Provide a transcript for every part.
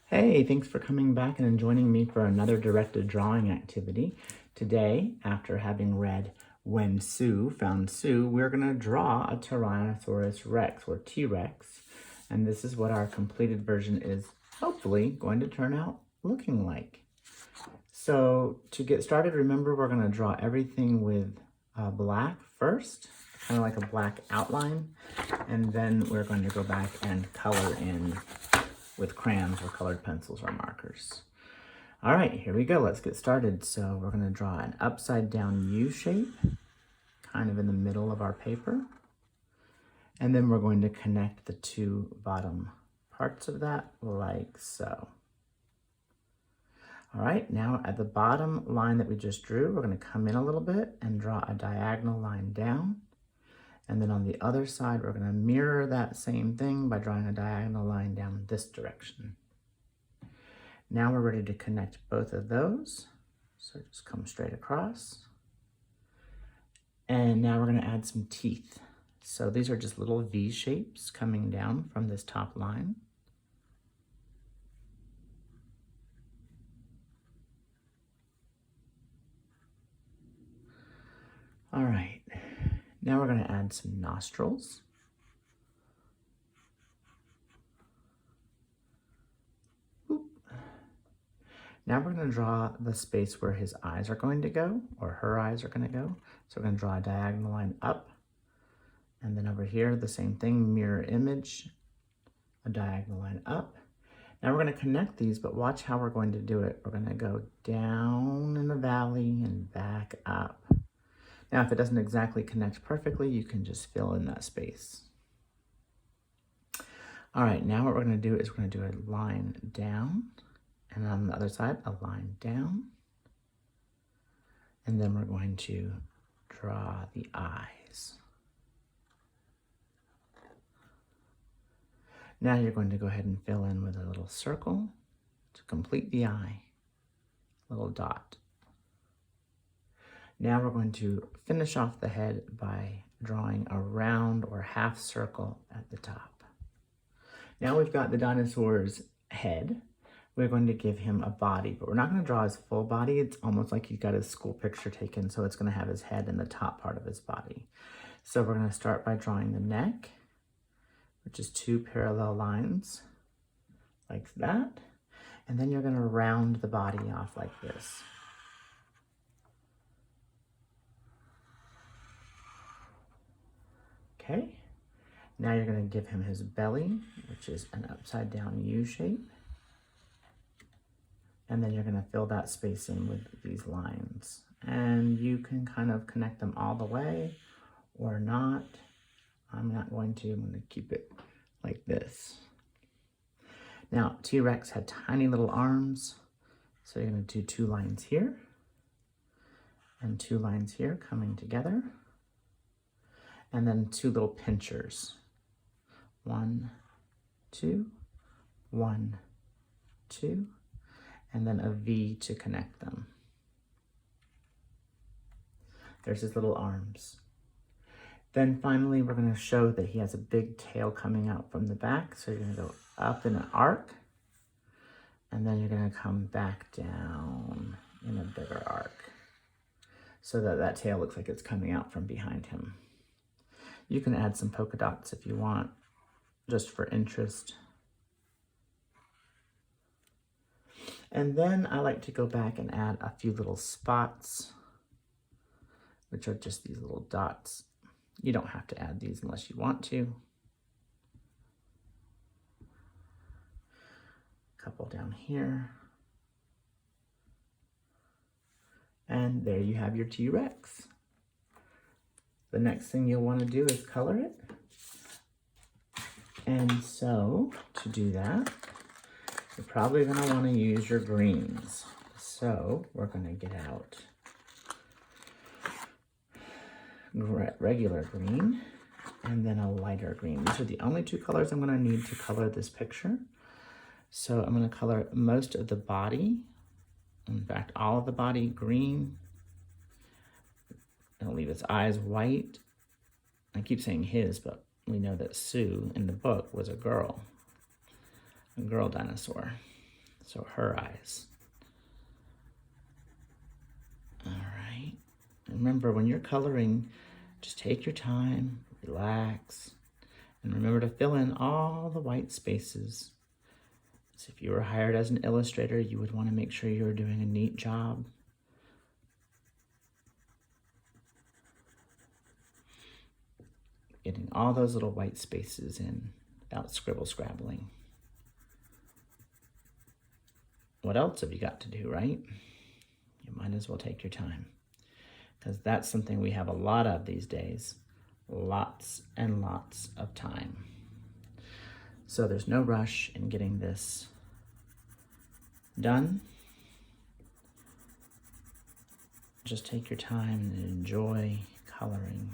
Hey, thanks for coming back and joining me for another directed drawing activity. Today, after having read When Sue Found Sue, we're going to draw a Tyrannosaurus Rex or T-Rex. And this is what our completed version is hopefully going to turn out looking like. So to get started, remember we're going to draw everything with black first, kind of like a black outline. And then we're going to go back and color in with crayons or colored pencils or markers. All right, here we go. Let's get started. So we're going to draw an upside down U shape, kind of in the middle of our paper. And then we're going to connect the two bottom parts of that like so. All right, now at the bottom line that we just drew, we're going to come in a little bit and draw a diagonal line down. And then on the other side, we're going to mirror that same thing by drawing a diagonal line down this direction. Now we're ready to connect both of those. So just come straight across. And now we're going to add some teeth. So these are just little V shapes coming down from this top line. All right, now we're going to add some nostrils. Now we're going to draw the space where his eyes are going to go, or her eyes are going to go. So we're going to draw a diagonal line up. And then over here, the same thing, mirror image, a diagonal line up. Now we're going to connect these, but watch how we're going to do it. We're going to go down in the valley and back up. Now, if it doesn't exactly connect perfectly, you can just fill in that space. All right, now what we're going to do is we're going to do a line down. And on the other side, a line down. And then we're going to draw the eyes. Now you're going to go ahead and fill in with a little circle to complete the eye, little dot. Now we're going to finish off the head by drawing a round or half circle at the top. Now we've got the dinosaur's head. We're going to give him a body, but we're not going to draw his full body. It's almost like he got his school picture taken, so it's going to have his head in the top part of his body. So we're going to start by drawing the neck, which is two parallel lines like that. And then you're going to round the body off like this. Okay, now you're going to give him his belly, which is an upside down U shape. And then you're going to fill that space in with these lines. And you can kind of connect them all the way or not. I'm not going to. I'm going to keep it like this. Now, T-Rex had tiny little arms. So you're going to do two lines here and two lines here coming together. And then two little pinchers. 1, 2, 1, 2. And then a V to connect them. There's his little arms. Then finally, we're going to show that he has a big tail coming out from the back. So you're going to go up in an arc, and then you're going to come back down in a bigger arc so that that tail looks like it's coming out from behind him. You can add some polka dots if you want, just for interest. And then I like to go back and add a few little spots, which are just these little dots. You don't have to add these unless you want to. A couple down here. And there you have your T-Rex. The next thing you'll want to do is color it. And so to do that, you're probably going to want to use your greens. So we're going to get out regular green and then a lighter green. These are the only two colors I'm going to need to color this picture. So I'm going to color most of the body. In fact, all of the body green. I'll leave its eyes white. I keep saying his, but we know that Sue in the book was a girl dinosaur. So her eyes. All right. Remember, when you're coloring, just take your time, relax, and remember to fill in all the white spaces. So if you were hired as an illustrator, you would want to make sure you're doing a neat job. Getting all those little white spaces in without scrabbling. What else have you got to do, right? You might as well take your time, because that's something we have a lot of these days. Lots and lots of time. So there's no rush in getting this done. Just take your time and enjoy coloring.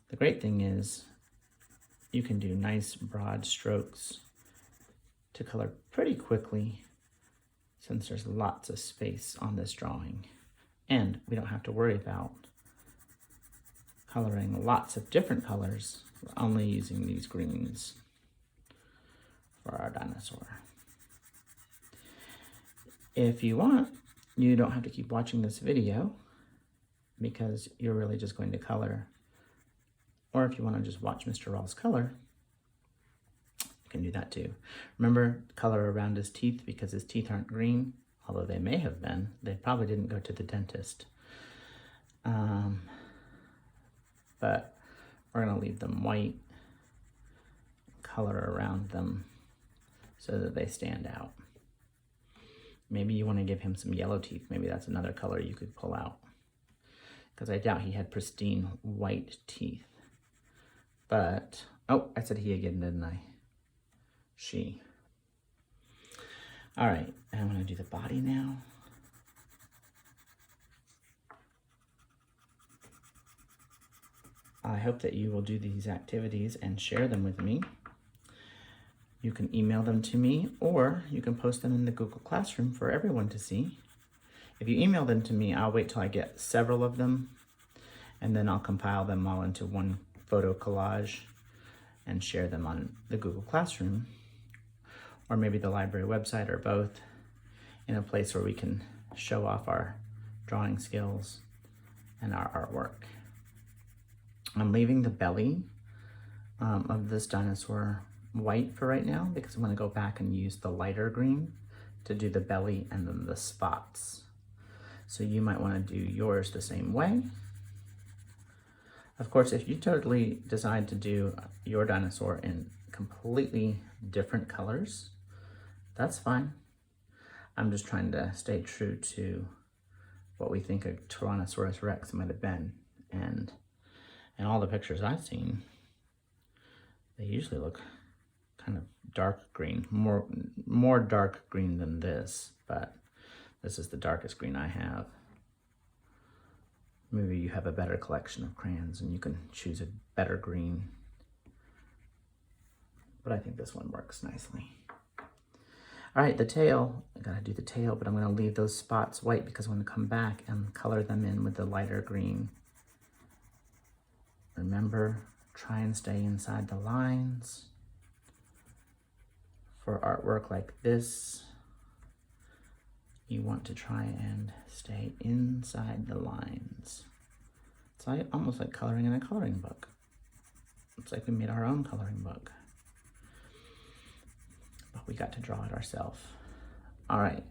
The great thing is you can do nice broad strokes to color pretty quickly, since there's lots of space on this drawing. And we don't have to worry about coloring lots of different colors. We're only using these greens for our dinosaur. If you want, you don't have to keep watching this video, because you're really just going to color. Or if you want to just watch Mr. Rawls color, you can do that too. Remember, color around his teeth, because his teeth aren't green, although they may have been. They probably didn't go to the dentist. But we're going to leave them white, color around them so that they stand out. Maybe you want to give him some yellow teeth. Maybe that's another color you could pull out, because I doubt he had pristine white teeth. But, oh, I said he again, didn't I? She. All right, I'm going to do the body now. I hope that you will do these activities and share them with me. You can email them to me, or you can post them in the Google Classroom for everyone to see. If you email them to me, I'll wait till I get several of them, and then I'll compile them all into one photo collage and share them on the Google Classroom, or maybe the library website, or both, in a place where we can show off our drawing skills and our artwork. I'm leaving the belly of this dinosaur white for right now, because I'm going to go back and use the lighter green to do the belly and then the spots. So you might want to do yours the same way. Of course, if you totally decide to do your dinosaur in completely different colors, that's fine. I'm just trying to stay true to what we think a Tyrannosaurus Rex might have been. And in all the pictures I've seen, they usually look kind of dark green, more dark green than this, but this is the darkest green I have. Maybe you have a better collection of crayons and you can choose a better green, but I think this one works nicely. All right, the tail, I gotta do the tail, but I'm gonna leave those spots white because I'm gonna come back and color them in with the lighter green. Remember, try and stay inside the lines. For artwork like this, you want to try and stay inside the lines. It's almost like coloring in a coloring book. It's like we made our own coloring book, but we got to draw it ourselves. All right,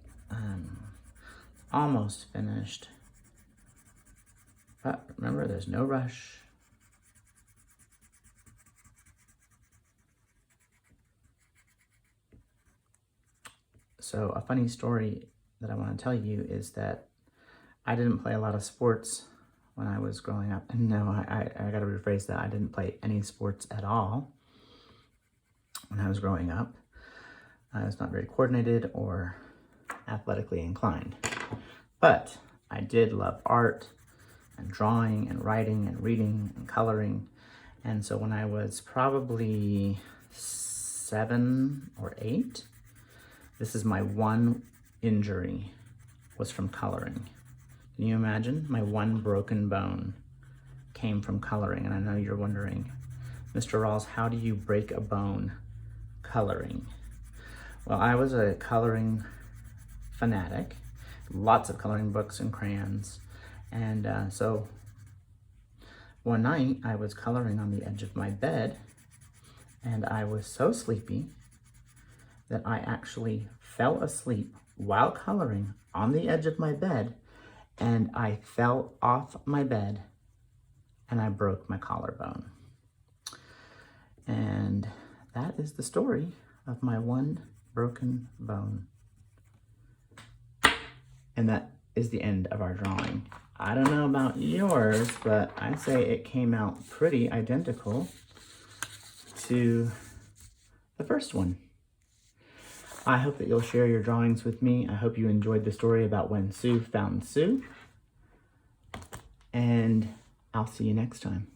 almost finished. But remember, there's no rush. So a funny story that I want to tell you is that I didn't play a lot of sports when I was growing up. And no, I got to rephrase that. I didn't play any sports at all when I was growing up. I was not very coordinated or athletically inclined. But I did love art and drawing and writing and reading and coloring. And so when I was probably 7 or 8, this is my one injury, was from coloring. Can you imagine? My one broken bone came from coloring. And I know you're wondering, Mr. Rawls, how do you break a bone coloring? Well, I was a coloring fanatic, lots of coloring books and crayons. And so one night I was coloring on the edge of my bed, and I was so sleepy that I actually fell asleep while coloring on the edge of my bed, and I fell off my bed and I broke my collarbone. And that is the story of my one broken bone. And that is the end of our drawing. I don't know about yours, but I'd say it came out pretty identical to the first one. I hope that you'll share your drawings with me. I hope you enjoyed the story about when Sue found Sue. And I'll see you next time.